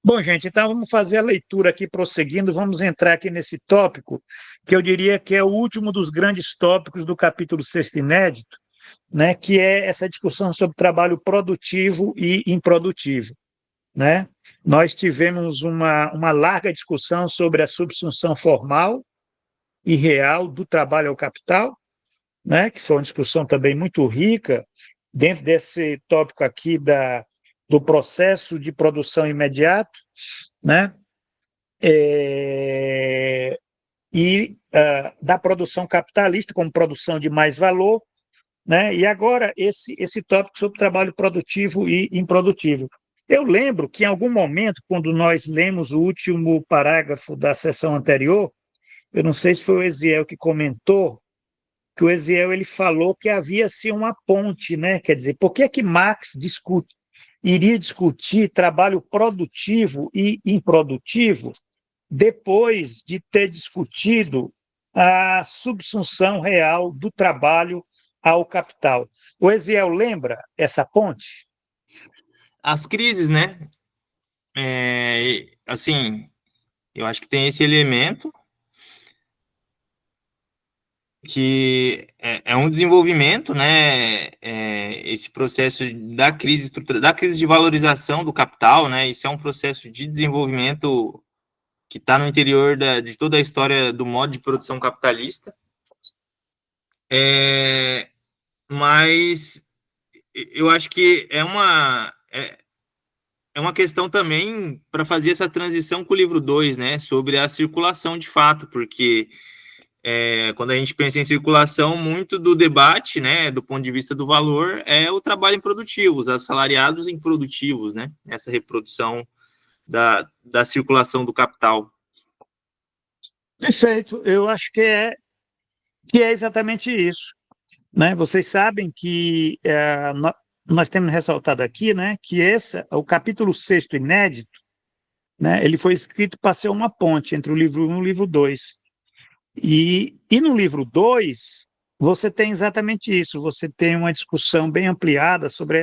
Bom, gente, então vamos fazer a leitura aqui, prosseguindo, vamos entrar aqui nesse tópico, que eu diria que é o último dos grandes tópicos do capítulo 6º inédito, né, que é essa discussão sobre trabalho produtivo e improdutivo, né? Nós tivemos uma larga discussão sobre a subsunção formal e real do trabalho ao capital, né, que foi uma discussão também muito rica, dentro desse tópico aqui do processo de produção imediato, né, da produção capitalista como produção de mais valor, né, e agora esse tópico sobre trabalho produtivo e improdutivo. Eu lembro que, em algum momento, quando nós lemos o último parágrafo da sessão anterior, eu não sei se foi o Eziel que comentou, que o Eziel ele falou que havia sim uma ponte, né? Quer dizer, por que Marx iria discutir trabalho produtivo e improdutivo depois de ter discutido a subsunção real do trabalho ao capital? O Eziel lembra essa ponte? As crises, né? Assim, eu acho que tem esse elemento que é um desenvolvimento, né? Esse processo da crise de valorização do capital, né? Isso é um processo de desenvolvimento que está no interior de toda a história do modo de produção capitalista. Mas eu acho que é uma questão também para fazer essa transição com o livro 2, né? Sobre a circulação de fato, porque quando a gente pensa em circulação, muito do debate, né, do ponto de vista do valor, é o trabalho improdutivo, os assalariados improdutivos, né, essa reprodução da circulação do capital. Perfeito, eu acho que é exatamente isso, né? Vocês sabem que nós temos ressaltado aqui, né, que o capítulo 6º inédito, né, ele foi escrito para ser uma ponte entre o livro 1 e o livro 2. E no livro 2, você tem exatamente isso, você tem uma discussão bem ampliada sobre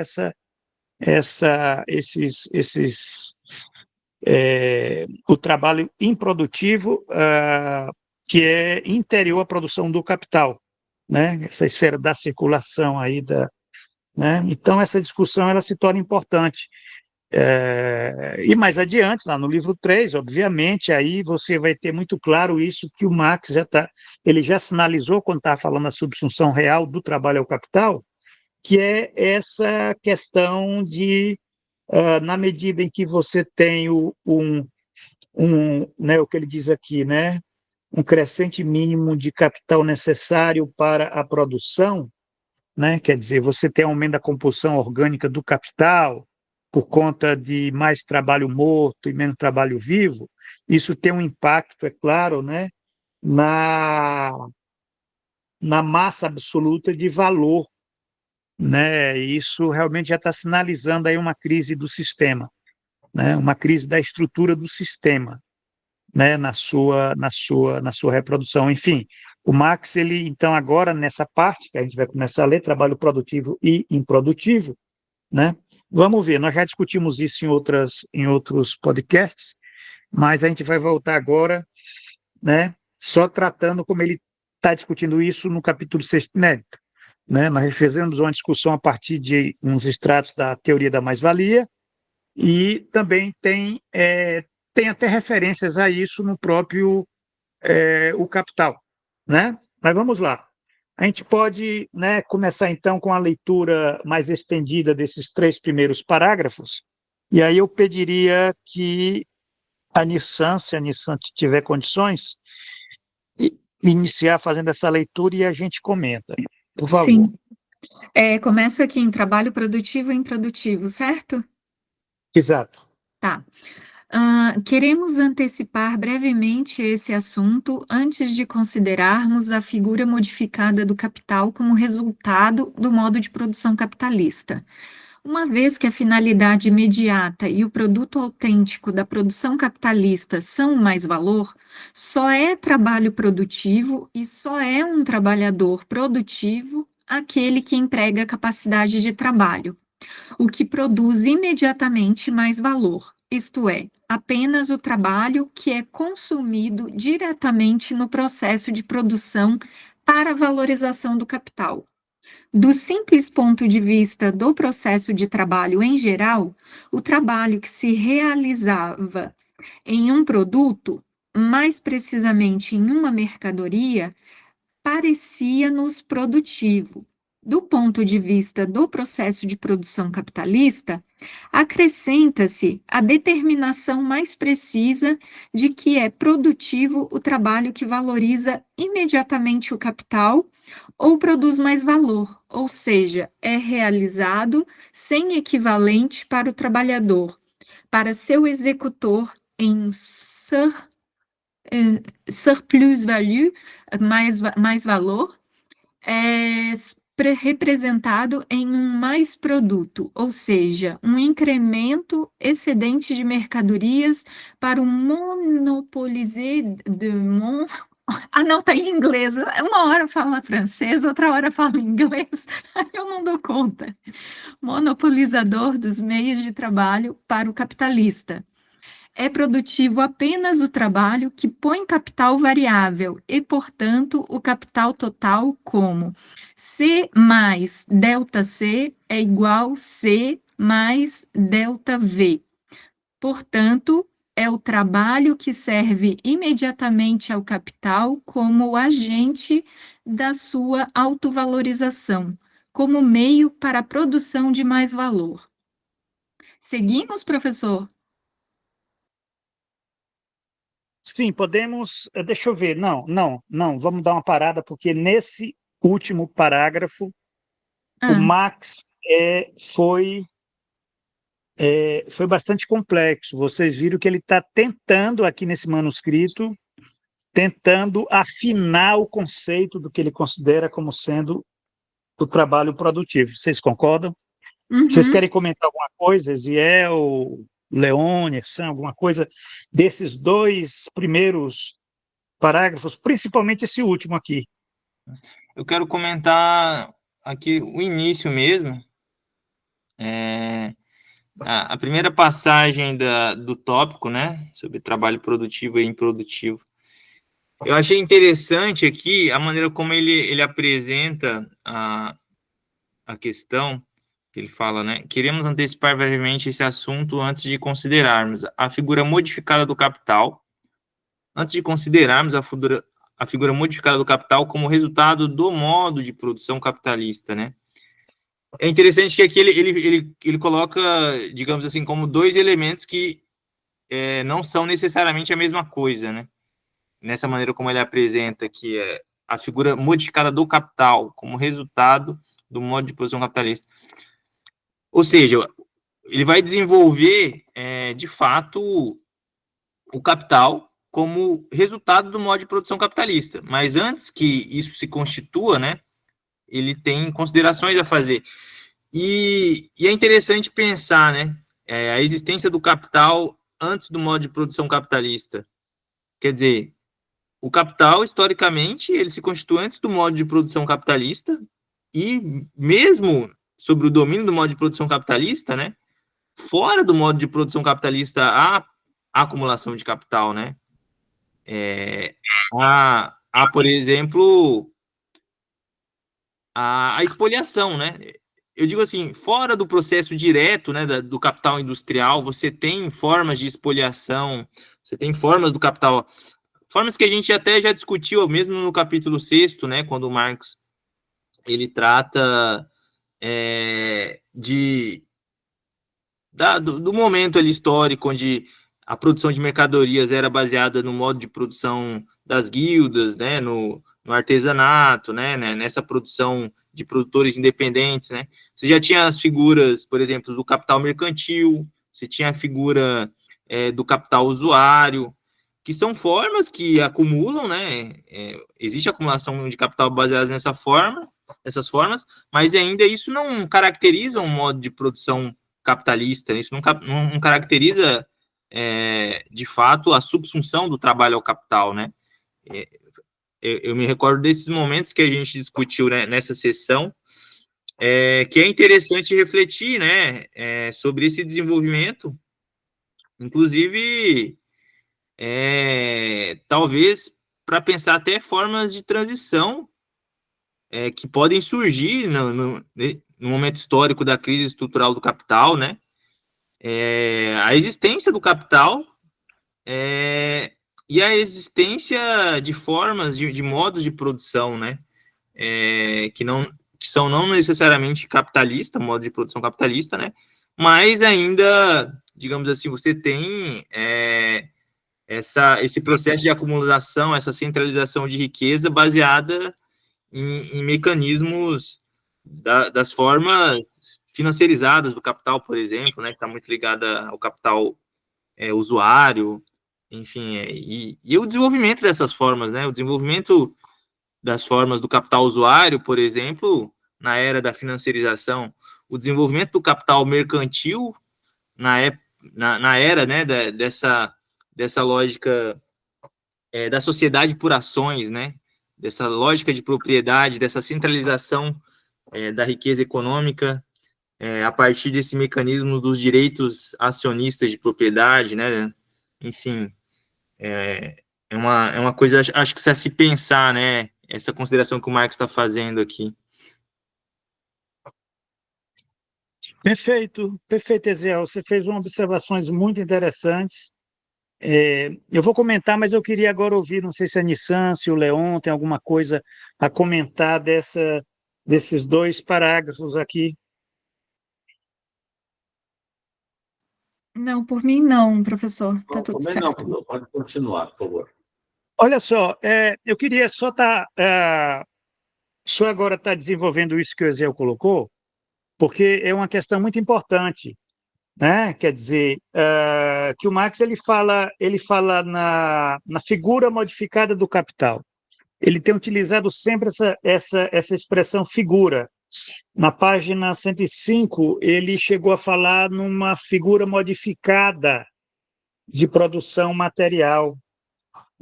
o trabalho improdutivo, que é interior à produção do capital, né? Essa esfera da circulação aí, né? Então, essa discussão ela se torna importante. E mais adiante, lá no livro 3, obviamente, aí você vai ter muito claro isso que o Marx ele já sinalizou quando está falando da subsunção real do trabalho ao capital, que é essa questão de, na medida em que você tem né, o que ele diz aqui, né, um crescente mínimo de capital necessário para a produção, né, quer dizer, você tem aumento da composição orgânica do capital, por conta de mais trabalho morto e menos trabalho vivo, isso tem um impacto, é claro, né, na massa absoluta de valor, né? Isso realmente já está sinalizando aí uma crise do sistema, né? Uma crise da estrutura do sistema, né? Na sua reprodução. Enfim, o Marx, ele, então, agora, nessa parte, que a gente vai começar a ler, trabalho produtivo e improdutivo, né? Vamos ver, nós já discutimos isso em outros podcasts, mas a gente vai voltar agora, né, só tratando como ele está discutindo isso no capítulo 6º inédito, né? Nós fizemos uma discussão a partir de uns extratos da teoria da mais-valia e também tem até referências a isso no próprio o Capital, né? Mas vamos lá. A gente pode, né, começar, então, com a leitura mais estendida desses 3 primeiros parágrafos, e aí eu pediria que a Nissan, se a Nissan tiver condições, iniciar fazendo essa leitura e a gente comenta, por favor. Sim. Começo aqui em trabalho produtivo e improdutivo, certo? Exato. Tá. Queremos antecipar brevemente esse assunto antes de considerarmos a figura modificada do capital como resultado do modo de produção capitalista. Uma vez que a finalidade imediata e o produto autêntico da produção capitalista são o mais-valor, só é trabalho produtivo e só é um trabalhador produtivo aquele que emprega capacidade de trabalho, o que produz imediatamente mais valor, isto é, apenas o trabalho que é consumido diretamente no processo de produção para a valorização do capital. Do simples ponto de vista do processo de trabalho em geral, o trabalho que se realizava em um produto, mais precisamente em uma mercadoria, parecia-nos produtivo. Do ponto de vista do processo de produção capitalista, acrescenta-se a determinação mais precisa de que é produtivo o trabalho que valoriza imediatamente o capital ou produz mais valor, ou seja, é realizado sem equivalente para o trabalhador, para seu executor em surplus-value, mais valor, é representado em um mais produto, ou seja, um incremento excedente de mercadorias para o monopoliser de mon... Ah, não, tá em inglês. Uma hora fala francês, outra hora fala inglês. Aí eu não dou conta. Monopolizador dos meios de trabalho para o capitalista. É produtivo apenas o trabalho que põe capital variável e, portanto, o capital total como C mais delta C é igual C mais delta V. Portanto, é o trabalho que serve imediatamente ao capital como agente da sua autovalorização, como meio para a produção de mais valor. Seguimos, professor? Sim, podemos. Deixa eu ver. Não. Vamos dar uma parada, porque nesse último parágrafo, o Marx foi bastante complexo. Vocês viram que ele está tentando, aqui nesse manuscrito, tentando afinar o conceito do que ele considera como sendo o trabalho produtivo. Vocês concordam? Vocês querem comentar alguma coisa, Ziel, Leone, Sam, alguma coisa desses dois primeiros parágrafos, principalmente esse último aqui? Eu quero comentar aqui o início mesmo. A primeira passagem do tópico, né, sobre trabalho produtivo e improdutivo. Eu achei interessante aqui a maneira como ele apresenta a questão, que ele fala, né, queremos antecipar brevemente esse assunto antes de considerarmos a figura modificada do capital, antes de considerarmos a figura modificada do capital como resultado do modo de produção capitalista, né. É interessante que aqui ele coloca, digamos assim, como dois elementos que não são necessariamente a mesma coisa, né? Nessa maneira como ele apresenta, que é a figura modificada do capital como resultado do modo de produção capitalista. Ou seja, ele vai desenvolver, de fato, o capital como resultado do modo de produção capitalista. Mas antes que isso se constitua, né, ele tem considerações a fazer. E é interessante pensar, né, a existência do capital antes do modo de produção capitalista. Quer dizer, o capital, historicamente, ele se constitui antes do modo de produção capitalista e mesmo sobre o domínio do modo de produção capitalista, né, fora do modo de produção capitalista há acumulação de capital, né. Há, por exemplo, a expoliação, né. Eu digo assim, fora do processo direto, né, do capital industrial, você tem formas de expoliação, você tem formas do capital, formas que a gente até já discutiu, mesmo no capítulo 6º, né, quando o Marx ele trata do momento ali histórico onde a produção de mercadorias era baseada no modo de produção das guildas, né, no artesanato, né, nessa produção de produtores independentes, né. Você já tinha as figuras, por exemplo, do capital mercantil, você tinha a figura do capital usuário, que são formas que acumulam, né, existe acumulação de capital baseada nessas formas, mas ainda isso não caracteriza um modo de produção capitalista, isso não caracteriza, de fato, a subsunção do trabalho ao capital, né. Eu me recordo desses momentos que a gente discutiu, né, nessa sessão, que é interessante refletir, né, sobre esse desenvolvimento Inclusive, talvez para pensar até formas de transição que podem surgir no momento histórico da crise estrutural do capital, né? A existência do capital e a existência de formas, de modos de produção, né? Que são não necessariamente capitalista, modo de produção capitalista, né? Mas ainda, digamos assim, você tem esse processo de acumulação, essa centralização de riqueza baseada em mecanismos das formas financiarizadas do capital, por exemplo, né? Que está muito ligada ao capital usuário, enfim, e o desenvolvimento dessas formas, né? O desenvolvimento das formas do capital usuário, por exemplo, na era da financiarização, o desenvolvimento do capital mercantil na era, né, dessa lógica da sociedade por ações, né? Dessa lógica de propriedade, dessa centralização da riqueza econômica a partir desse mecanismo dos direitos acionistas de propriedade, né? Enfim, é uma coisa, acho que se a se pensar, né? Essa consideração que o Marx está fazendo aqui. Perfeito, perfeito, Eziel. Você fez observações muito interessantes. Eu vou comentar, mas eu queria agora ouvir, não sei se a Nissan, se o Leon tem alguma coisa a comentar desses dois parágrafos aqui. Não, por mim não, professor. Tá Não, tudo também certo. não, professor. Pode continuar, por favor. Olha só, eu queria só só agora está desenvolvendo isso que o Eziel colocou, porque é uma questão muito importante, né? Quer dizer, que o Marx ele fala na figura modificada do capital. Ele tem utilizado sempre essa expressão figura. Na página 105, ele chegou a falar numa figura modificada de produção material,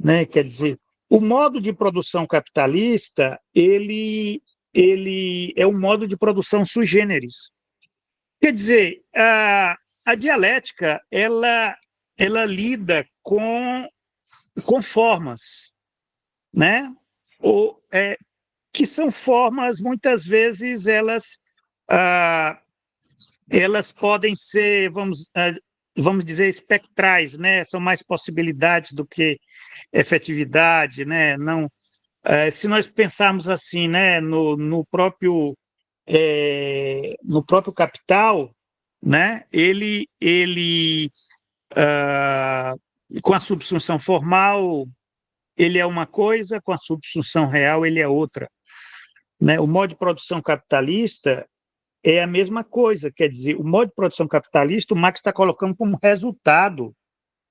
né? Quer dizer, o modo de produção capitalista, ele é um modo de produção sui generis. Quer dizer, a dialética, ela lida com formas, né? Que são formas, muitas vezes, elas podem ser, vamos dizer, espectrais, né? São mais possibilidades do que efetividade, né? Não, se nós pensarmos assim, né, no próprio capital, né, ele com a subsunção formal ele é uma coisa, com a subsunção real ele é outra, né? O modo de produção capitalista é a mesma coisa, quer dizer, o modo de produção capitalista o Marx está colocando como resultado,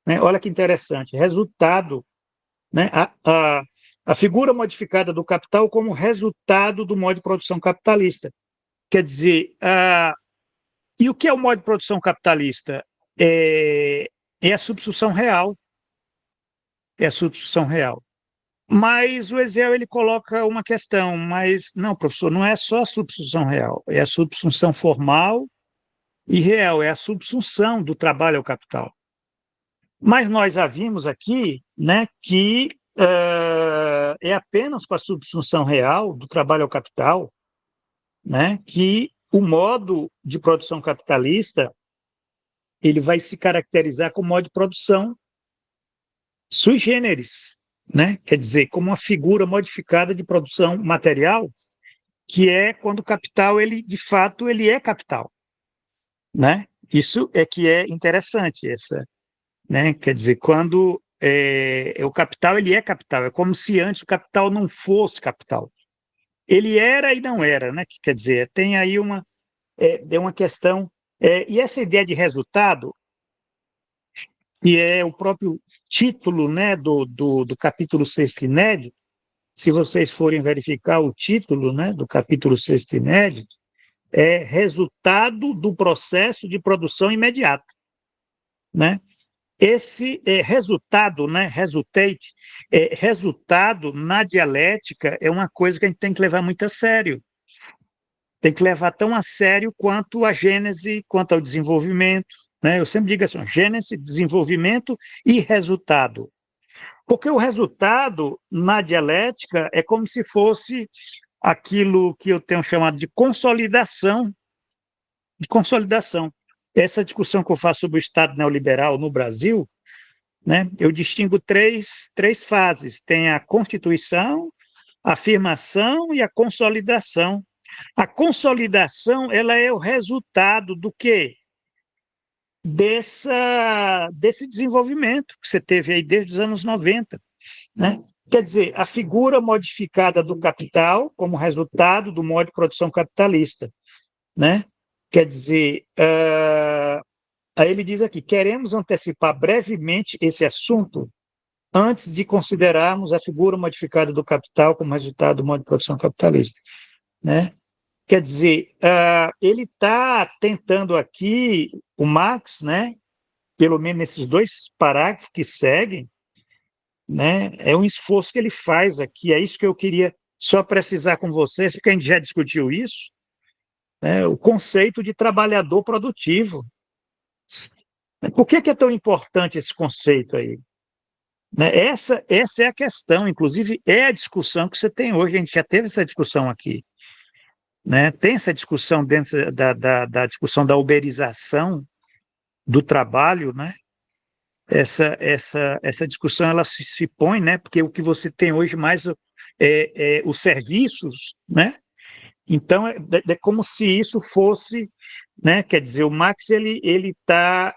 né? Olha que interessante, resultado, né? A figura modificada do capital como resultado do modo de produção capitalista. Quer dizer, e o que é o modo de produção capitalista? É a subsunção real. É a subsunção real. Mas o Eziel ele coloca uma questão, mas não, professor, não é só a subsunção real, é a subsunção formal e real, é a subsunção do trabalho ao capital. Mas nós já vimos aqui, né, que é apenas com a subsunção real do trabalho ao capital, né, que o modo de produção capitalista ele vai se caracterizar como modo de produção sui generis, né? Quer dizer, como uma figura modificada de produção material, que é quando o capital, ele de fato, ele é capital, né? Isso é que é interessante, né? Quer dizer, quando o capital, ele é capital, é como se antes o capital não fosse capital. Ele era e não era, né? Quer dizer, tem aí uma questão, e essa ideia de resultado, que é o próprio título, né, do capítulo 6 inédito, se vocês forem verificar o título, né, do capítulo 6 inédito, é resultado do processo de produção imediato, né? Esse resultado, né, resultate, resultado na dialética é uma coisa que a gente tem que levar muito a sério. Tem que levar tão a sério quanto a gênese, quanto ao desenvolvimento, né? Eu sempre digo assim, gênese, desenvolvimento e resultado. Porque o resultado, na dialética, é como se fosse aquilo que eu tenho chamado de consolidação. De consolidação. Essa discussão que eu faço sobre o Estado neoliberal no Brasil, né, eu distingo três fases. Tem a constituição, a afirmação e a consolidação. A consolidação, ela é o resultado do quê? Desse desenvolvimento que você teve aí desde os anos 90, né? Quer dizer, a figura modificada do capital como resultado do modo de produção capitalista, né? Quer dizer, aí ele diz aqui, queremos antecipar brevemente esse assunto antes de considerarmos a figura modificada do capital como resultado do modo de produção capitalista, né? Quer dizer, ele está tentando aqui, o Marx, né, pelo menos nesses 2 parágrafos que seguem, né, é um esforço que ele faz aqui, é isso que eu queria só precisar com vocês, porque a gente já discutiu isso, né, o conceito de trabalhador produtivo. Por que é tão importante esse conceito aí? Né, essa é a questão, inclusive é a discussão que você tem hoje, a gente já teve essa discussão aqui. Né? Tem essa discussão dentro da discussão da uberização do trabalho, né? Essa discussão ela se põe, né? Porque o que você tem hoje mais é os serviços, né? Então é como se isso fosse, né? Quer dizer, o Marx ele tá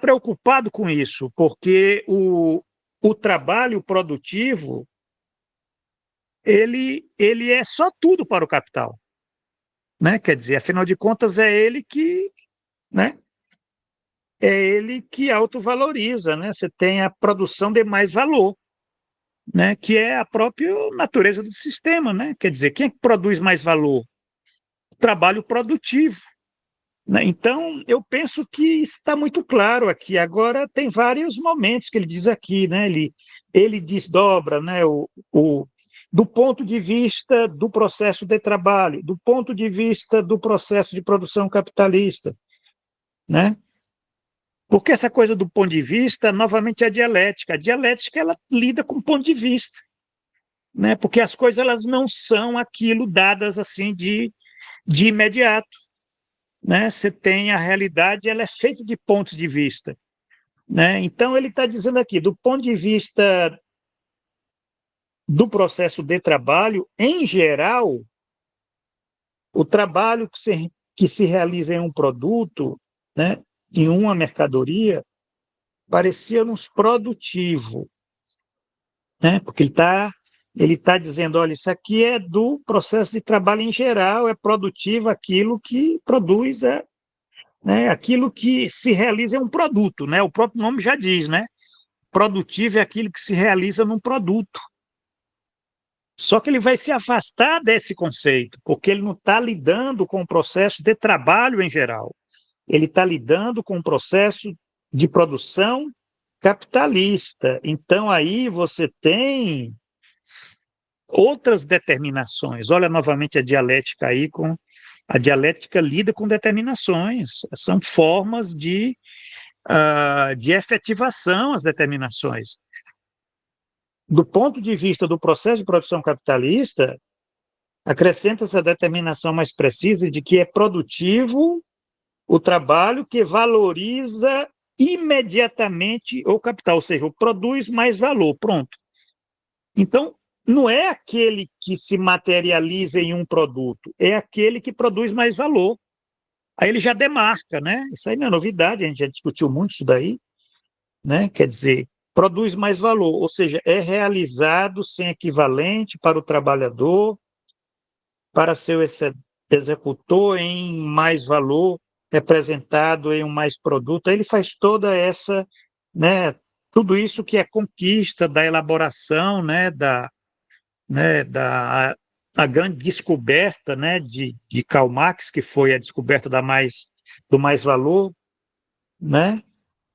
preocupado com isso, porque o trabalho produtivo ele é só tudo para o capital, né? Quer dizer, afinal de contas, é ele que, né? É ele que autovaloriza, né? Você tem a produção de mais valor, né? Que é a própria natureza do sistema, né? Quer dizer, quem é que produz mais valor? O trabalho produtivo, né? Então, eu penso que está muito claro aqui. Agora, tem vários momentos que ele diz aqui, né? Ele desdobra, né? Do ponto de vista do processo de trabalho, do ponto de vista do processo de produção capitalista, né? Porque essa coisa do ponto de vista, novamente, é a dialética. A dialética, ela lida com o ponto de vista, né? Porque as coisas elas não são aquilo dadas assim de imediato, né? Você tem a realidade, ela é feita de pontos de vista, né? Então, ele está dizendo aqui, do ponto de vista do processo de trabalho, em geral, o trabalho que se realiza em um produto, né, em uma mercadoria, parecia-nos produtivo, né, porque ele tá dizendo, olha, isso aqui é do processo de trabalho em geral, é produtivo aquilo que produz, né, aquilo que se realiza em um produto, né, o próprio nome já diz, né, produtivo é aquilo que se realiza num produto. Só que ele vai se afastar desse conceito, porque ele não está lidando com o processo de trabalho em geral. Ele está lidando com o processo de produção capitalista. Então, aí você tem outras determinações. Olha novamente a dialética aí, a dialética lida com determinações. São formas de efetivação às determinações. Do ponto de vista do processo de produção capitalista, acrescenta-se a determinação mais precisa de que é produtivo o trabalho que valoriza imediatamente o capital, ou seja, produz mais valor, pronto. Então, não é aquele que se materializa em um produto, é aquele que produz mais valor. Aí ele já demarca, né? Isso aí não é novidade, a gente já discutiu muito isso daí, né? Quer dizer, produz mais valor, ou seja, é realizado sem equivalente para o trabalhador, para seu executor em mais valor, representado em um mais produto. Ele faz toda essa, né, tudo isso que é conquista da elaboração, né, a grande descoberta, né, de Karl Marx, que foi a descoberta do mais valor, né?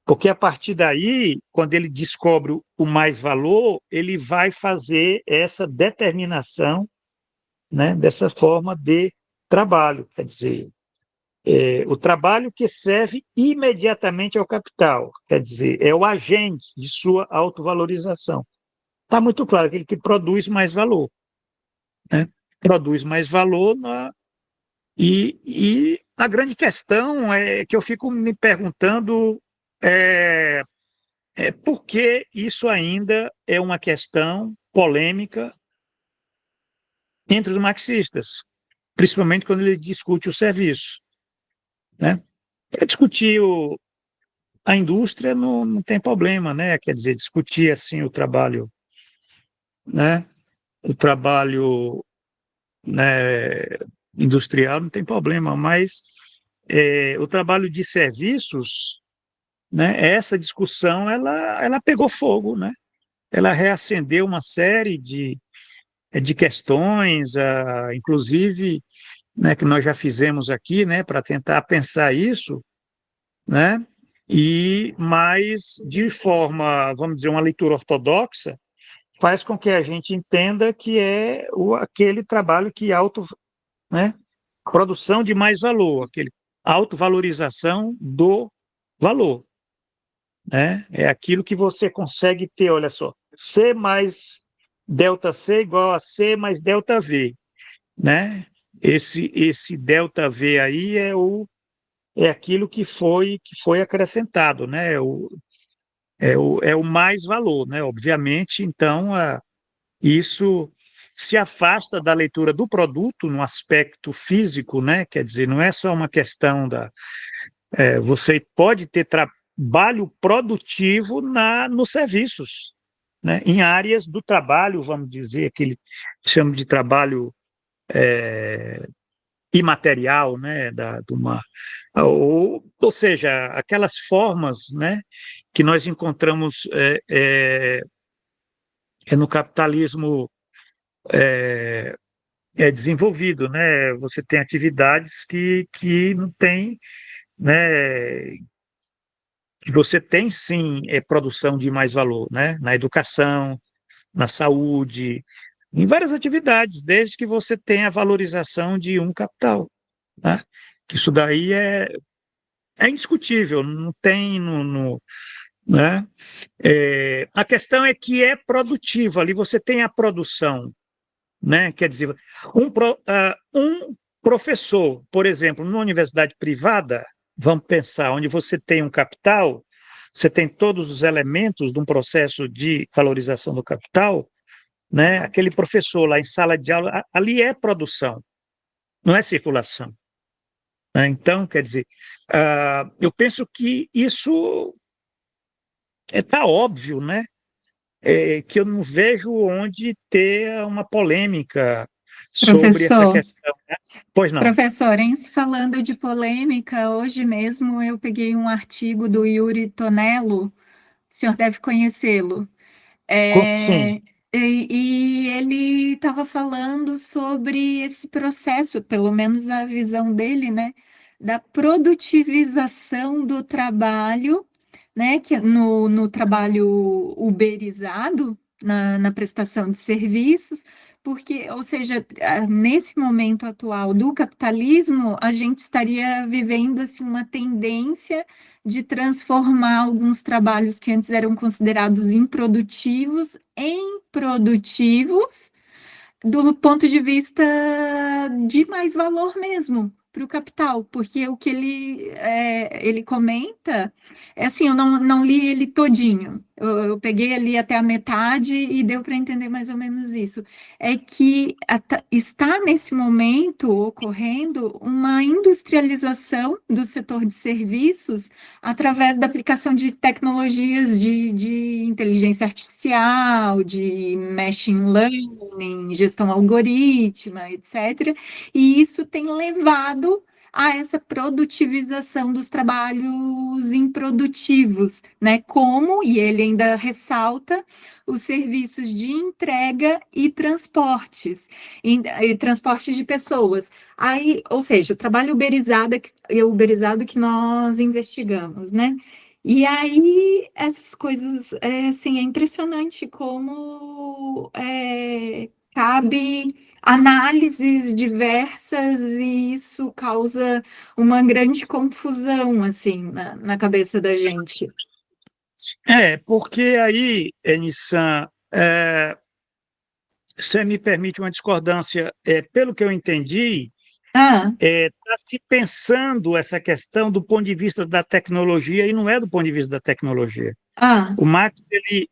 Porque a partir daí, quando ele descobre o mais valor, ele vai fazer essa determinação, né, dessa forma de trabalho. Quer dizer, o trabalho que serve imediatamente ao capital, quer dizer, é o agente de sua autovalorização. Está muito claro, aquele que produz mais valor, né? Produz mais valor e a grande questão é que eu fico me perguntando por que isso ainda é uma questão polêmica entre os marxistas, principalmente quando ele discute o serviço, né? Para discutir a indústria não tem problema, né? Quer dizer, discutir assim o trabalho, né? O trabalho, né, industrial não tem problema, mas o trabalho de serviços, né? Essa discussão ela pegou fogo, né? Ela reacendeu uma série de questões, inclusive, né, que nós já fizemos aqui, né, para tentar pensar isso, né? Mas de forma, vamos dizer, uma leitura ortodoxa, faz com que a gente entenda que é aquele trabalho que né, produção de mais valor, aquele autovalorização do valor, né? É aquilo que você consegue ter, olha só, C mais delta C igual a C mais delta V, né? Esse delta V aí é aquilo que foi acrescentado, né? É o mais valor, né? Obviamente, então, isso se afasta da leitura do produto no aspecto físico, né? Quer dizer, não é só uma questão você pode ter trabalho produtivo nos serviços, né? Em áreas do trabalho, vamos dizer, que ele chama de trabalho imaterial, né? Ou seja, aquelas formas, né, que nós encontramos no capitalismo desenvolvido, né? Você tem atividades que não tem, né? Que você tem sim produção de mais valor, né? Na educação, na saúde, em várias atividades, desde que você tenha a valorização de um capital, né? Que isso daí é indiscutível, não tem né? A questão é que é produtivo, ali você tem a produção, né? Quer dizer, um professor, por exemplo, numa universidade privada, vamos pensar, onde você tem um capital, você tem todos os elementos de um processo de valorização do capital, né? Aquele professor lá em sala de aula, ali é produção, não é circulação, né? Então, quer dizer, eu penso que isso está óbvio, né? Que eu não vejo onde ter uma polêmica sobre essa Professor, questão, né? Pois não. professor, em se falando de polêmica, hoje mesmo eu peguei um artigo do Yuri Tonello, o senhor deve conhecê-lo. Sim, E ele estava falando sobre esse processo, pelo menos a visão dele, né, da produtivização do trabalho, né, que no trabalho uberizado, na prestação de serviços, porque, ou seja, nesse momento atual do capitalismo, a gente estaria vivendo assim, uma tendência de transformar alguns trabalhos que antes eram considerados improdutivos em produtivos do ponto de vista de mais valor mesmo para o capital, porque o que ele comenta é assim, eu não li ele todinho, eu peguei ali até a metade e deu para entender mais ou menos isso, é que está nesse momento ocorrendo uma industrialização do setor de serviços através da aplicação de tecnologias de inteligência artificial, de machine learning, gestão algorítmica, etc. E isso tem levado a essa produtivização dos trabalhos improdutivos, né? Como, e ele ainda ressalta, os serviços de entrega e transportes de pessoas. Aí, ou seja, o trabalho uberizado que nós investigamos, né? E aí, essas coisas, assim, é impressionante como cabe análises diversas e isso causa uma grande confusão, assim, na cabeça da gente. Porque aí, Nissan, você me permite uma discordância, pelo que eu entendi, Ah, está se pensando essa questão do ponto de vista da tecnologia e não é do ponto de vista da tecnologia. ah, O Marx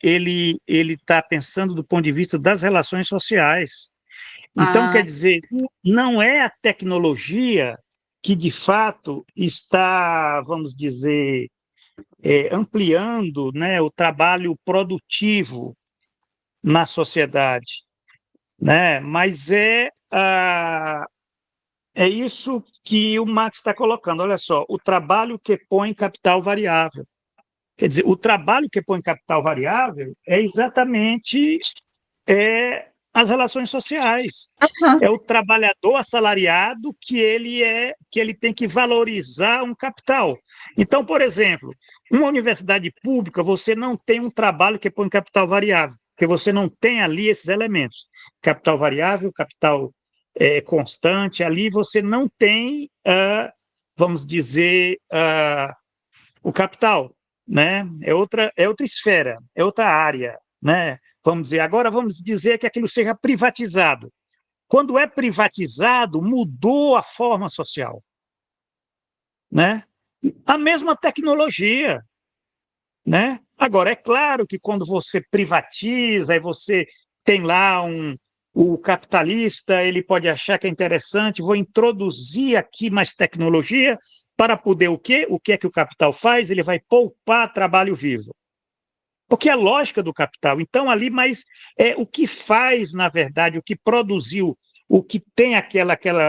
ele está pensando do ponto de vista das relações sociais. Então, quer ah, dizer, não é a tecnologia que de fato está, vamos dizer, ampliando, né, o trabalho produtivo na sociedade, né? Mas é isso que o Marx está colocando. Olha só, o trabalho que põe capital variável. Quer dizer, o trabalho que põe capital variável é exatamente as relações sociais. ah, É o trabalhador assalariado que ele tem que valorizar um capital. Então, por exemplo, uma universidade pública, você não tem um trabalho que põe capital variável, porque você não tem ali esses elementos. Capital variável, capital constante, ali você não tem, vamos dizer, o capital, né? É outra esfera, é outra área, né? Vamos dizer, agora vamos dizer que aquilo seja privatizado. Quando é privatizado, mudou a forma social, né? A mesma tecnologia, né? Agora, é claro que quando você privatiza e você tem lá o capitalista, ele pode achar que é interessante, vou introduzir aqui mais tecnologia para poder o quê? O que é que o capital faz? Ele vai poupar trabalho vivo. Porque é a lógica do capital. Então, ali, mas o que faz, na verdade, o que produziu, o que tem aquela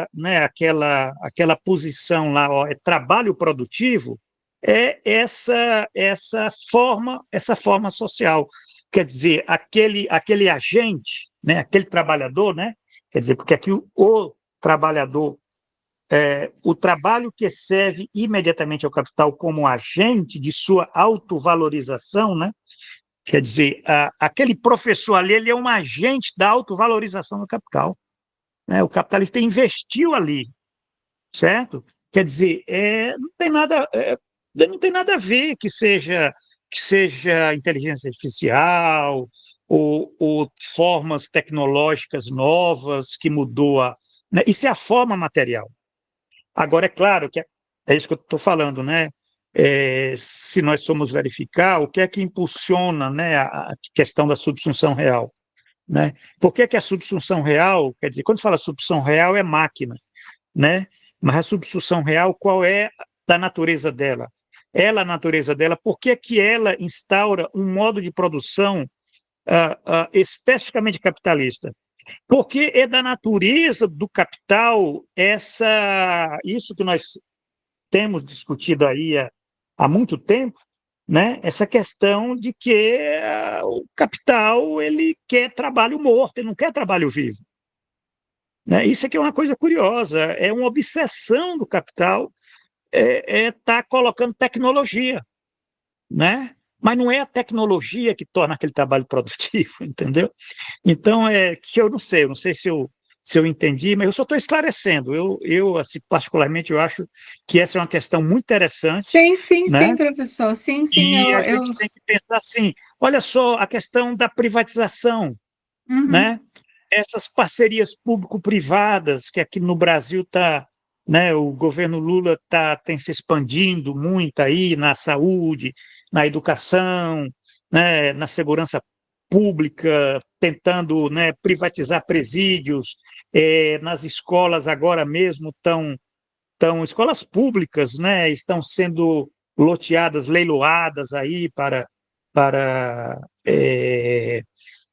posição lá, ó, trabalho produtivo, é essa forma social. Quer dizer, aquele agente, né, aquele trabalhador, né, quer dizer, porque aqui o trabalhador, o trabalho que serve imediatamente ao capital como agente de sua autovalorização, né? Quer dizer, aquele professor ali, ele é um agente da autovalorização do capital, né? O capitalista investiu ali, certo? Quer dizer, não tem nada a ver que seja inteligência artificial ou formas tecnológicas novas que mudou né? Isso é a forma material. Agora, é claro que é isso que eu estou falando, né? Se nós formos verificar o que é que impulsiona, né, a questão da subsunção real, né? Por que a subsunção real, quer dizer, quando fala subsunção real é máquina, né? Mas a subsunção real, qual é da natureza dela? A natureza dela, por que ela instaura um modo de produção especificamente capitalista? Porque é da natureza do capital isso que nós temos discutido aí há muito tempo, né? Essa questão de que o capital ele quer trabalho morto, ele não quer trabalho vivo. Né? Isso aqui é uma coisa curiosa, é uma obsessão do capital tá colocando tecnologia, né? Mas não é a tecnologia que torna aquele trabalho produtivo, entendeu? Então, que eu não sei se eu entendi, mas eu só estou esclarecendo. Assim, particularmente, eu acho que essa é uma questão muito interessante, sim, sim, né? sim, professor, sim, sim, E a gente tem que pensar assim, olha só a questão da privatização, Uhum. né? Essas parcerias público-privadas que aqui no Brasil né, o governo Lula tem se expandindo muito aí na saúde, na educação, né, na segurança pública, tentando, né, privatizar presídios, nas escolas agora mesmo escolas públicas, né, estão sendo loteadas, leiloadas aí para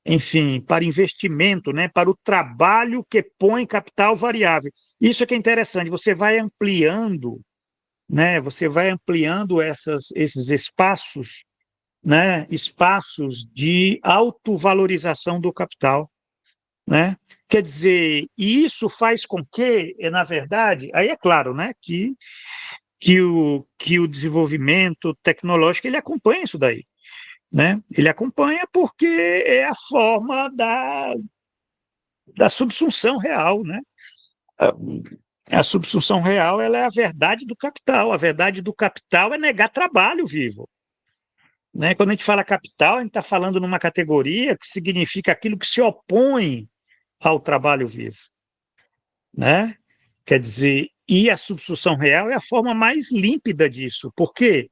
enfim, para investimento, né, para o trabalho que põe capital variável. Isso é que é interessante, você vai ampliando, né, você vai ampliando esses espaços, né, espaços de autovalorização do capital, né? Quer dizer, e isso faz com que, na verdade, aí é claro, né, que o desenvolvimento tecnológico ele acompanha isso daí, né? Ele acompanha porque é a forma da subsunção real, né? A subsunção real, ela é a verdade do capital. A verdade do capital é negar trabalho vivo, né? Quando a gente fala capital, a gente está falando numa categoria que significa aquilo que se opõe ao trabalho vivo, né? Quer dizer, e a subsunção real é a forma mais límpida disso. Por quê?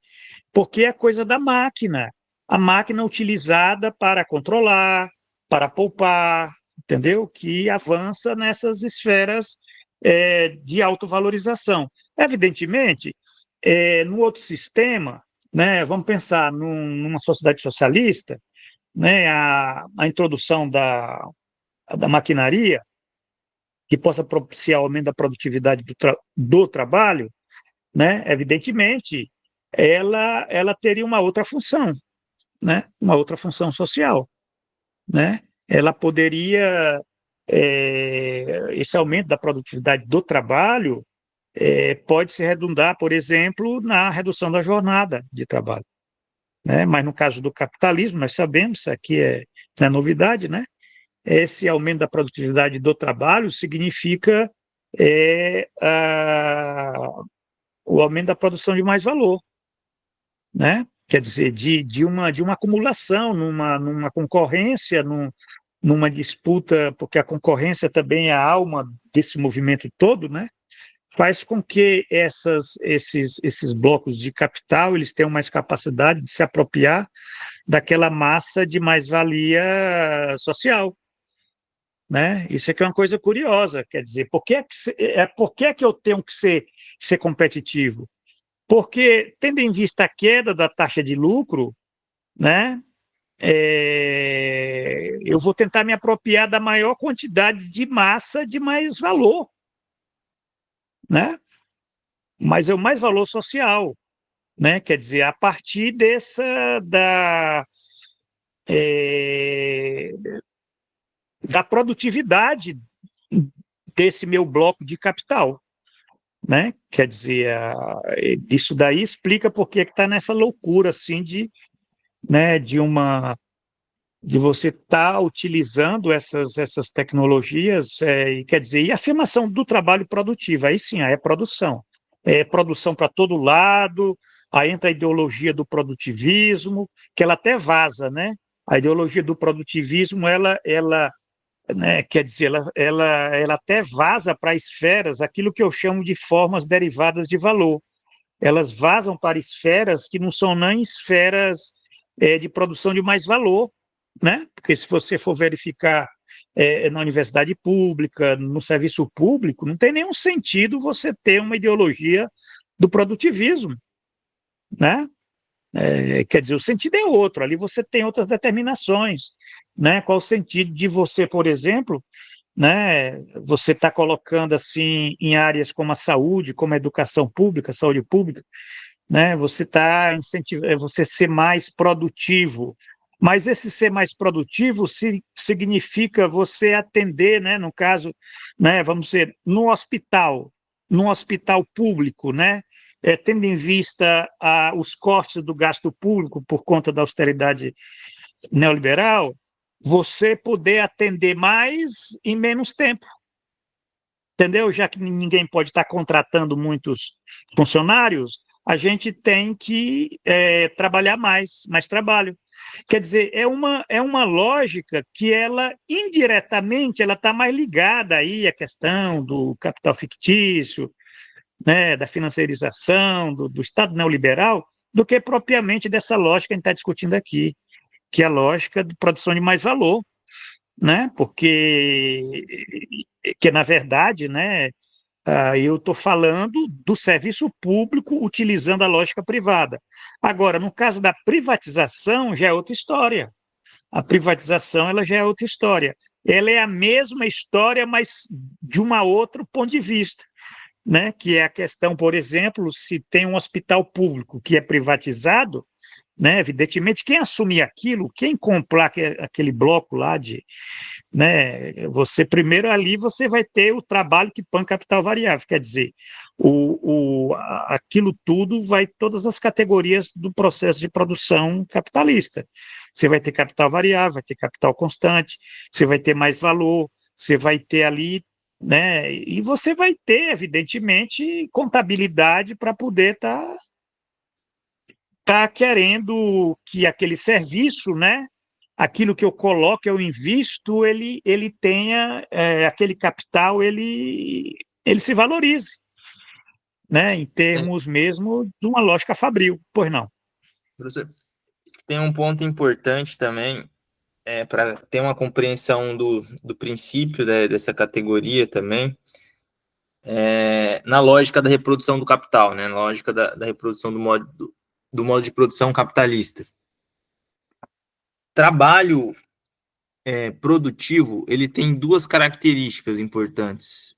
Porque é coisa da máquina. A máquina utilizada para controlar, para poupar, entendeu? Que avança nessas esferas de autovalorização. Evidentemente, no outro sistema, né, vamos pensar numa sociedade socialista, né, a introdução da maquinaria, que possa propiciar o aumento da produtividade do trabalho, né, evidentemente, ela teria uma outra função, né, uma outra função social, né? Ela poderia, esse aumento da produtividade do trabalho pode se redundar, por exemplo, na redução da jornada de trabalho, né? Mas no caso do capitalismo, nós sabemos, isso aqui não é novidade, né? Esse aumento da produtividade do trabalho significa o aumento da produção de mais valor, né? Quer dizer, de uma acumulação, numa concorrência, numa disputa, porque a concorrência também é a alma desse movimento todo, né? Faz com que esses blocos de capital eles tenham mais capacidade de se apropriar daquela massa de mais-valia social, né? Isso aqui é uma coisa curiosa, quer dizer, por que é que eu tenho que ser competitivo? Porque, tendo em vista a queda da taxa de lucro, né, eu vou tentar me apropriar da maior quantidade de massa de mais valor, né? Mas é o mais valor social, né? Quer dizer, a partir da produtividade desse meu bloco de capital, né? Quer dizer, isso daí explica por que está nessa loucura assim né, de você estar utilizando essas tecnologias, e quer dizer, e a afirmação do trabalho produtivo, aí sim, aí é produção para todo lado, aí entra a ideologia do produtivismo, que ela até vaza, né? A ideologia do produtivismo, ela né, quer dizer, ela até vaza para esferas aquilo que eu chamo de formas derivadas de valor. Elas vazam para esferas que não são nem esferas de produção de mais valor, né? Porque se você for verificar na universidade pública, no serviço público, não tem nenhum sentido você ter uma ideologia do produtivismo, né? Quer dizer, o sentido é outro, ali você tem outras determinações, né? Qual o sentido de você, por exemplo, né? Você está colocando assim em áreas como a saúde, como a educação pública, saúde pública, né? Você está incentivando você ser mais produtivo, mas esse ser mais produtivo significa você atender, né? No caso, né? Vamos dizer, num hospital público, né? Tendo em vista os cortes do gasto público por conta da austeridade neoliberal, você poder atender mais em menos tempo, entendeu? Já que ninguém pode estar contratando muitos funcionários, a gente tem que trabalhar mais trabalho. Quer dizer, é uma lógica que ela, indiretamente, ela está mais ligada aí à questão do capital fictício, né, da financiarização, do Estado neoliberal, do que propriamente dessa lógica que a gente está discutindo aqui, que é a lógica de produção de mais valor, né? Porque, na verdade, né, eu estou falando do serviço público utilizando a lógica privada. Agora, no caso da privatização, já é outra história. A privatização ela já é outra história. Ela é a mesma história, mas de um outro ponto de vista, né? Que é a questão, por exemplo, se tem um hospital público que é privatizado, né? Evidentemente, quem assumir aquilo, quem comprar aquele bloco lá né? Você primeiro ali você vai ter o trabalho que põe capital variável, quer dizer, aquilo tudo vai todas as categorias do processo de produção capitalista. Você vai ter capital variável, vai ter capital constante, você vai ter mais valor, Você vai ter ali, né? E você vai ter, evidentemente, contabilidade para poder tá querendo que aquele serviço, né? Aquilo que eu coloco, eu invisto, ele tenha aquele capital, ele se valorize, né? Em termos mesmo de uma lógica fabril, pois não? Professor, tem um ponto importante também, para ter uma compreensão do princípio dessa categoria também, na lógica da reprodução do capital, né? Na lógica da reprodução do modo de produção capitalista. Trabalho produtivo, ele tem duas características importantes.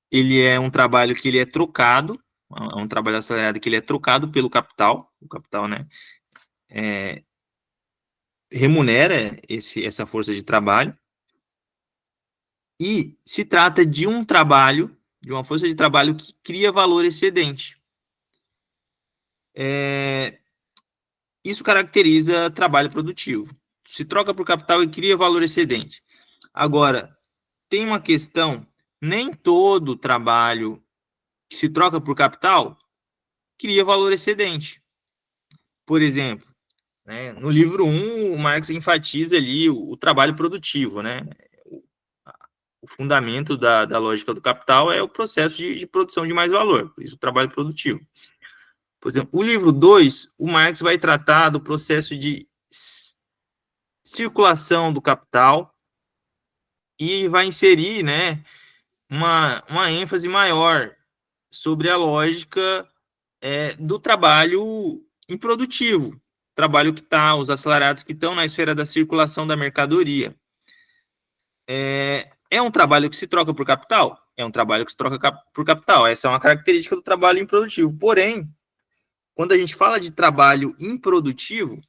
Ele é um trabalho que ele é trocado, é um trabalho assalariado que ele é trocado pelo capital, o capital, né, remunera essa força de trabalho, e se trata de um trabalho, de uma força de trabalho que cria valor excedente. Isso caracteriza trabalho produtivo. Se troca por capital e cria valor excedente. Agora, tem uma questão, nem todo trabalho que se troca por capital cria valor excedente. Por exemplo, né, no livro 1, o Marx enfatiza ali o trabalho produtivo, né? O fundamento da lógica do capital é o processo de produção de mais valor, por isso o trabalho produtivo. Por exemplo, o livro 2, o Marx vai tratar do processo de circulação do capital e vai inserir, né, uma ênfase maior sobre a lógica do trabalho improdutivo, trabalho que está, os assalariados que estão na esfera da circulação da mercadoria. É um trabalho que se troca por capital? É um trabalho que se troca por capital. Essa é uma característica do trabalho improdutivo. Porém, quando a gente fala de trabalho improdutivo,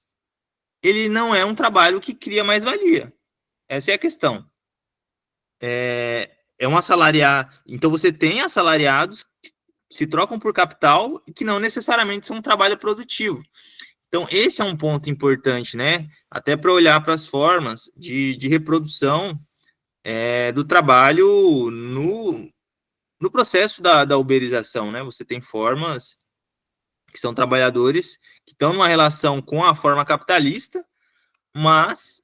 ele não é um trabalho que cria mais-valia. Essa é a questão. É um assalariado. Então, você tem assalariados que se trocam por capital e que não necessariamente são um trabalho produtivo. Então, esse é um ponto importante, né? Até para olhar para as formas de reprodução do trabalho no processo da uberização, né? Você tem formas que são trabalhadores que estão numa relação com a forma capitalista, mas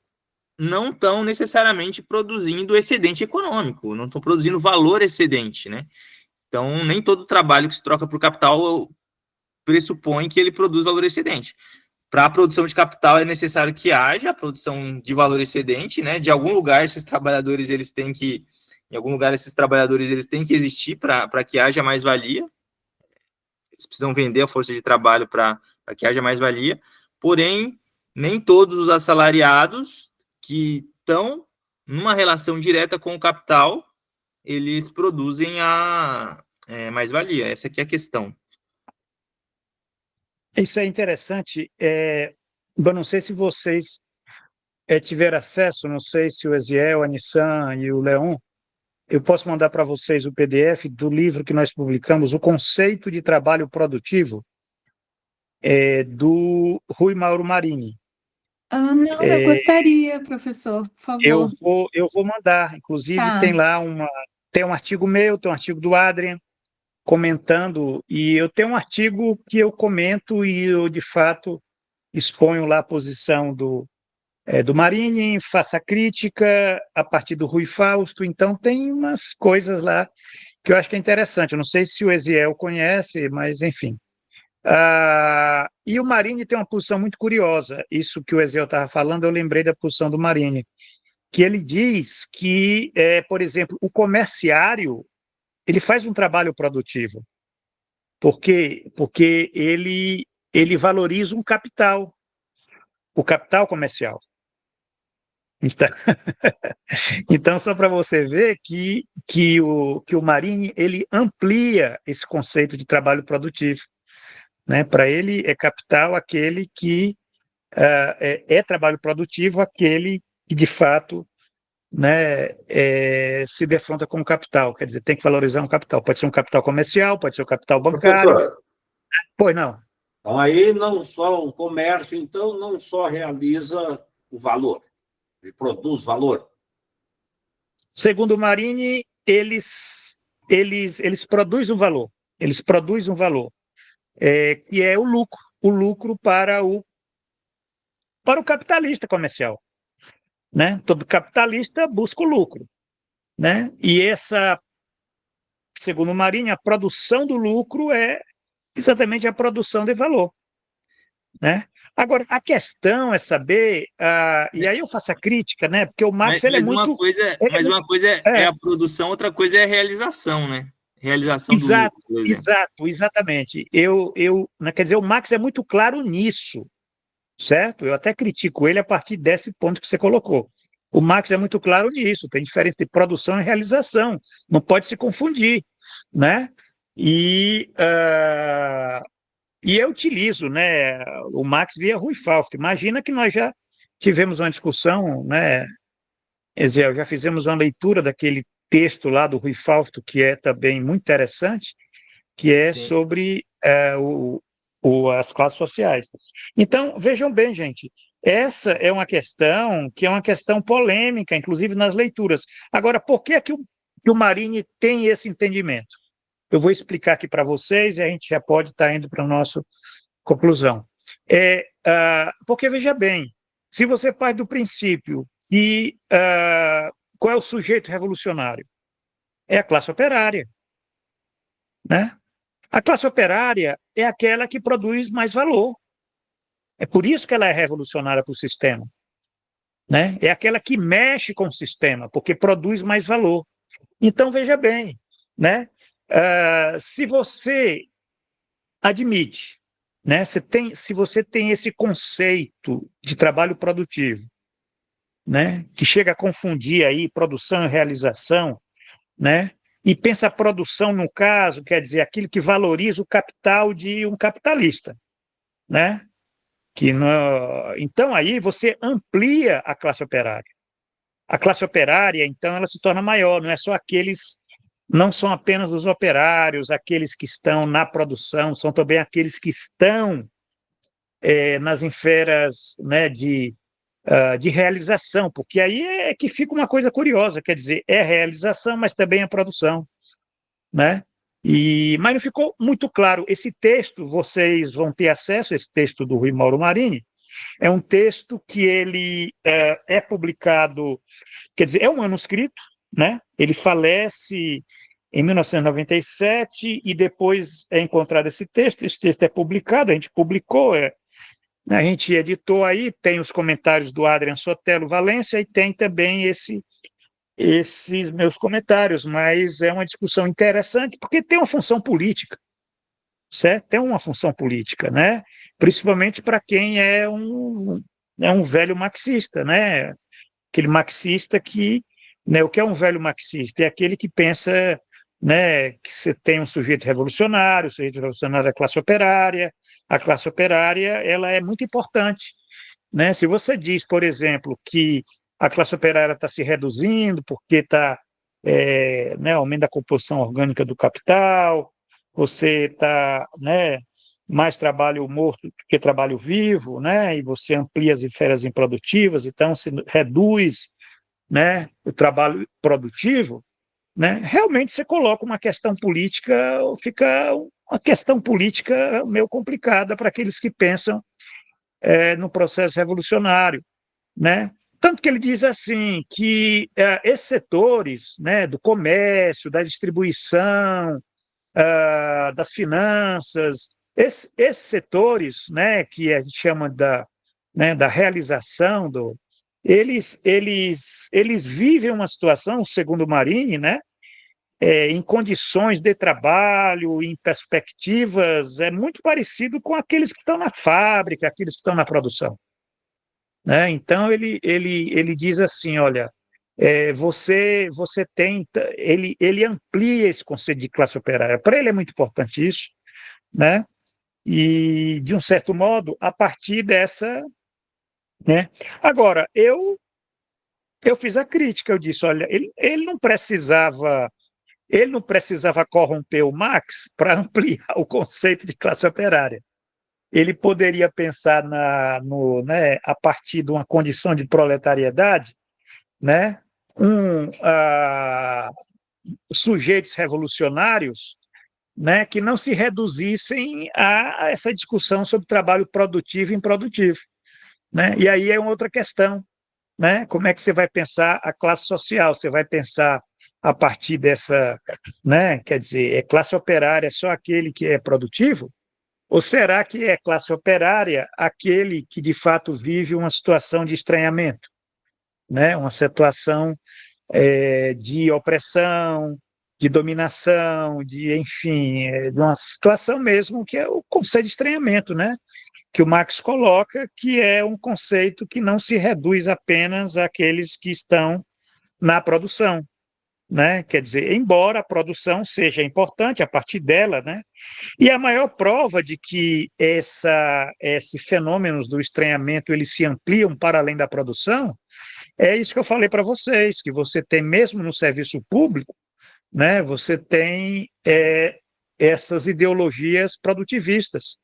não estão necessariamente produzindo excedente econômico, não estão produzindo valor excedente, né? Então, nem todo trabalho que se troca por capital pressupõe que ele produz valor excedente. Para a produção de capital é necessário que haja a produção de valor excedente, né? De algum lugar esses trabalhadores eles têm que existir para que haja mais-valia. Eles precisam vender a força de trabalho para que haja mais-valia. Porém, nem todos os assalariados que estão numa relação direta com o capital, eles produzem a mais-valia. Essa aqui é a questão. Isso é interessante. Eu não sei se vocês tiveram acesso, não sei se o Eziel, a Nissan e o Leon, eu posso mandar para vocês o PDF do livro que nós publicamos, O Conceito de Trabalho Produtivo, do Rui Mauro Marini. Não, eu gostaria, professor, por favor. Eu vou mandar, inclusive tem lá tem um artigo meu, tem um artigo do Adrian, comentando, e eu tenho um artigo que eu comento e eu, de fato, exponho lá a posição do Marini, faço a crítica a partir do Rui Fausto, então tem umas coisas lá que eu acho que é interessante, eu não sei se o Eziel conhece, mas enfim. E o Marini tem uma posição muito curiosa, isso que o Eziel estava falando, eu lembrei da posição do Marini, que ele diz que, por exemplo, o comerciário, ele faz um trabalho produtivo. Por quê? Porque ele valoriza um capital, o capital comercial. Então só para você ver que o Marini ele amplia esse conceito de trabalho produtivo. Né? Para ele, é capital aquele que é trabalho produtivo, aquele que, de fato, né, se defronta com o capital, quer dizer, tem que valorizar um capital, pode ser um capital comercial, pode ser um capital bancário. Professor, pois não. Então, aí não só o comércio, então, não só realiza o valor, ele produz valor. Segundo o Marini, eles produzem um valor, que é o lucro para o capitalista comercial, né? Todo capitalista busca o lucro, né? E segundo o Marini, a produção do lucro é exatamente a produção de valor, né? Agora, a questão é saber, e aí eu faço a crítica, né? Porque o Marx ele é muito... Mas uma coisa é a produção, outra coisa é a realização, né? Realização do Exato, lucro, por exemplo. exatamente. Né, quer dizer, o Marx é muito claro nisso, certo? Eu até critico ele a partir desse ponto que você colocou. O Marx é muito claro nisso, tem diferença de produção e realização, não pode se confundir, né? E, eu utilizo, né, o Marx via Rui Fausto. Imagina que nós já tivemos uma discussão, né, Eziel, já fizemos uma leitura daquele texto lá do Rui Fausto, que é também muito interessante, que é Sim. sobre as classes sociais. Então, vejam bem, gente, essa é uma questão que é uma questão polêmica, inclusive nas leituras. Agora, por que é que o Marini tem esse entendimento? Eu vou explicar aqui para vocês e a gente já pode estar indo para a nossa conclusão. Porque, veja bem, se você parte do princípio que qual é o sujeito revolucionário? É a classe operária, né? A classe operária é aquela que produz mais valor. É por isso que ela é revolucionária para o sistema, né? É aquela que mexe com o sistema, porque produz mais valor. Então, veja bem, né? Se você admite, né? Se você tem esse conceito de trabalho produtivo, né? Que chega a confundir aí produção e realização, né? E pensa a produção, no caso, quer dizer, aquilo que valoriza o capital de um capitalista, né? Então, aí você amplia a classe operária. A classe operária, então, ela se torna maior, não são apenas os operários, aqueles que estão na produção, são também aqueles que estão nas esferas, né, de realização, porque aí é que fica uma coisa curiosa, quer dizer, é realização, mas também é produção, né? Mas não ficou muito claro. Esse texto, vocês vão ter acesso, esse texto do Rui Mauro Marini, é um texto que ele é publicado, quer dizer, é um manuscrito, né? Ele falece em 1997 e depois é encontrado esse texto é publicado, a gente publicou, a gente editou aí, tem os comentários do Adrian Sotelo Valência e tem também esses meus comentários, mas é uma discussão interessante porque tem uma função política, certo? Tem uma função política, né? Principalmente para quem é um velho marxista, né? Aquele marxista que, né, o que é um velho marxista? É aquele que pensa, né, que você tem um sujeito revolucionário, o sujeito revolucionário é a classe operária ela é muito importante, né? Se você diz, por exemplo, que a classe operária está se reduzindo porque está né, aumento da composição orgânica do capital, você está, né, mais trabalho morto do que trabalho vivo, né, e você amplia as esferas improdutivas, então se reduz, né, o trabalho produtivo, né, realmente você coloca uma questão política, fica uma questão política meio complicada para aqueles que pensam no processo revolucionário, né? Tanto que ele diz assim que esses setores, né, do comércio, da distribuição, das finanças, esses setores, né, que a gente chama né, da realização, eles vivem uma situação, segundo o Marini, né, em condições de trabalho, em perspectivas, é muito parecido com aqueles que estão na fábrica, aqueles que estão na produção, né? Então, ele diz assim, olha, você tenta, ele amplia esse conceito de classe operária. Para ele é muito importante isso, né? E, de um certo modo, a partir dessa... né? Agora, eu fiz a crítica, eu disse, olha, ele não precisava corromper o Marx para ampliar o conceito de classe operária. Ele poderia pensar né, a partir de uma condição de proletariedade, né, sujeitos revolucionários, né, que não se reduzissem a essa discussão sobre trabalho produtivo e improdutivo, né? E aí é uma outra questão, né? Como é que você vai pensar a classe social? Você vai pensar a partir dessa, né? Quer dizer, é classe operária só aquele que é produtivo? Ou será que é classe operária aquele que de fato vive uma situação de estranhamento, né? Uma situação de opressão, de dominação, enfim, de uma situação mesmo que é o conceito de estranhamento, né? Que o Marx coloca, que é um conceito que não se reduz apenas àqueles que estão na produção, né? Quer dizer, embora a produção seja importante a partir dela, né? E a maior prova de que esse fenômeno do estranhamento eles se ampliam para além da produção é isso que eu falei para vocês, que você tem mesmo no serviço público, né? Você tem essas ideologias produtivistas,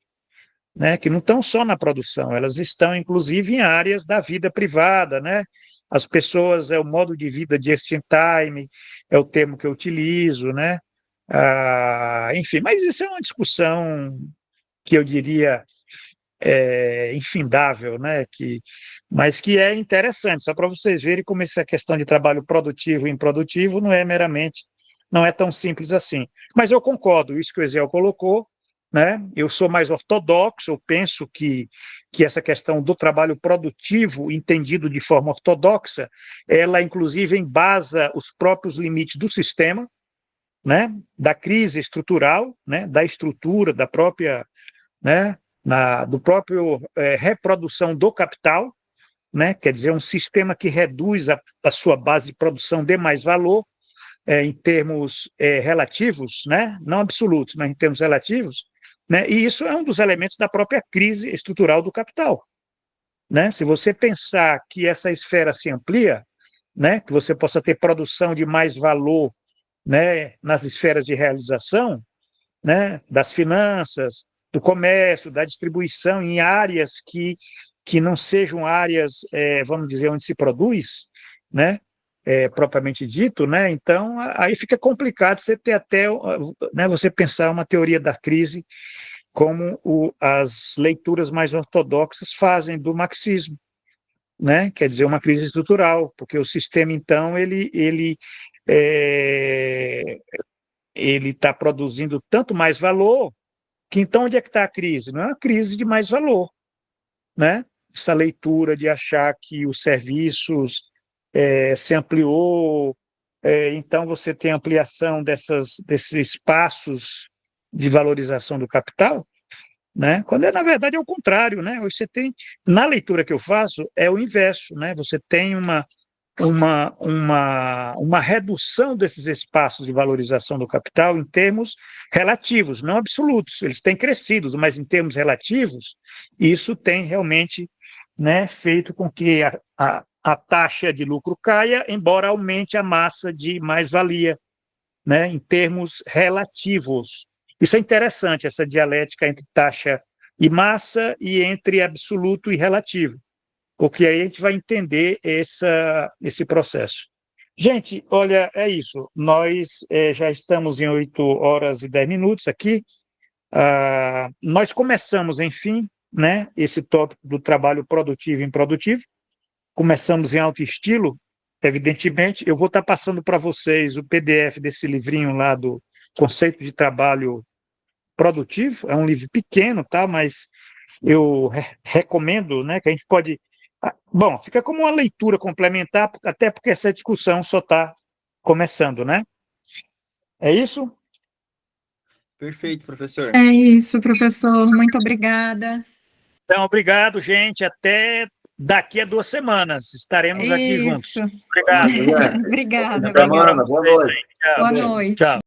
né, que não estão só na produção, elas estão, inclusive, em áreas da vida privada, né? As pessoas, é o modo de vida just in time, é o termo que eu utilizo, né? Enfim, mas isso é uma discussão que eu diria infindável, né? Mas que é interessante, só para vocês verem como essa questão de trabalho produtivo e improdutivo não é tão simples assim. Mas eu concordo, isso que o Eziel colocou, né? Eu sou mais ortodoxo, eu penso que essa questão do trabalho produtivo, entendido de forma ortodoxa, ela inclusive embasa os próprios limites do sistema, né? Da crise estrutural, né? Da estrutura, da própria, né? Do próprio reprodução do capital, né? Quer dizer, um sistema que reduz a sua base de produção de mais valor, em termos relativos, né? Não absolutos, mas em termos relativos, né? E isso é um dos elementos da própria crise estrutural do capital, né? Se você pensar que essa esfera se amplia, né? Que você possa ter produção de mais valor, né? Nas esferas de realização, né? Das finanças, do comércio, da distribuição, em áreas que não sejam áreas, vamos dizer, onde se produz, né? Propriamente dito, né? Então aí fica complicado você ter até, né, você pensar uma teoria da crise como as leituras mais ortodoxas fazem do marxismo, né? Quer dizer, uma crise estrutural, porque o sistema então ele está produzindo tanto mais valor que então onde é que está a crise? Não é uma crise de mais valor, né? Essa leitura de achar que os serviços se ampliou, então você tem ampliação desses espaços de valorização do capital, né? Quando na verdade é o contrário, né? Você tem, na leitura que eu faço, é o inverso, né? Você tem uma redução desses espaços de valorização do capital em termos relativos, não absolutos. Eles têm crescido, mas em termos relativos, isso tem realmente, né, feito com que a taxa de lucro caia, embora aumente a massa de mais-valia, né, em termos relativos. Isso é interessante, essa dialética entre taxa e massa e entre absoluto e relativo, porque aí a gente vai entender esse processo. Gente, olha, é isso. Nós já estamos em 8h10 aqui. Nós começamos, enfim, né, esse tópico do trabalho produtivo e improdutivo. Começamos em alto estilo, evidentemente. Eu vou estar passando para vocês o PDF desse livrinho lá do Conceito de Trabalho Produtivo. É um livro pequeno, tá? Mas eu recomendo, né, que a gente pode... Bom, fica como uma leitura complementar, até porque essa discussão só está começando, né? É isso? Perfeito, professor. É isso, professor. Muito obrigada. Então, obrigado, gente. Até daqui a 2 semanas. Estaremos aqui juntos. Isso. Obrigado. Obrigada. Boa semana, boa noite. Tchau. Boa noite. Tchau.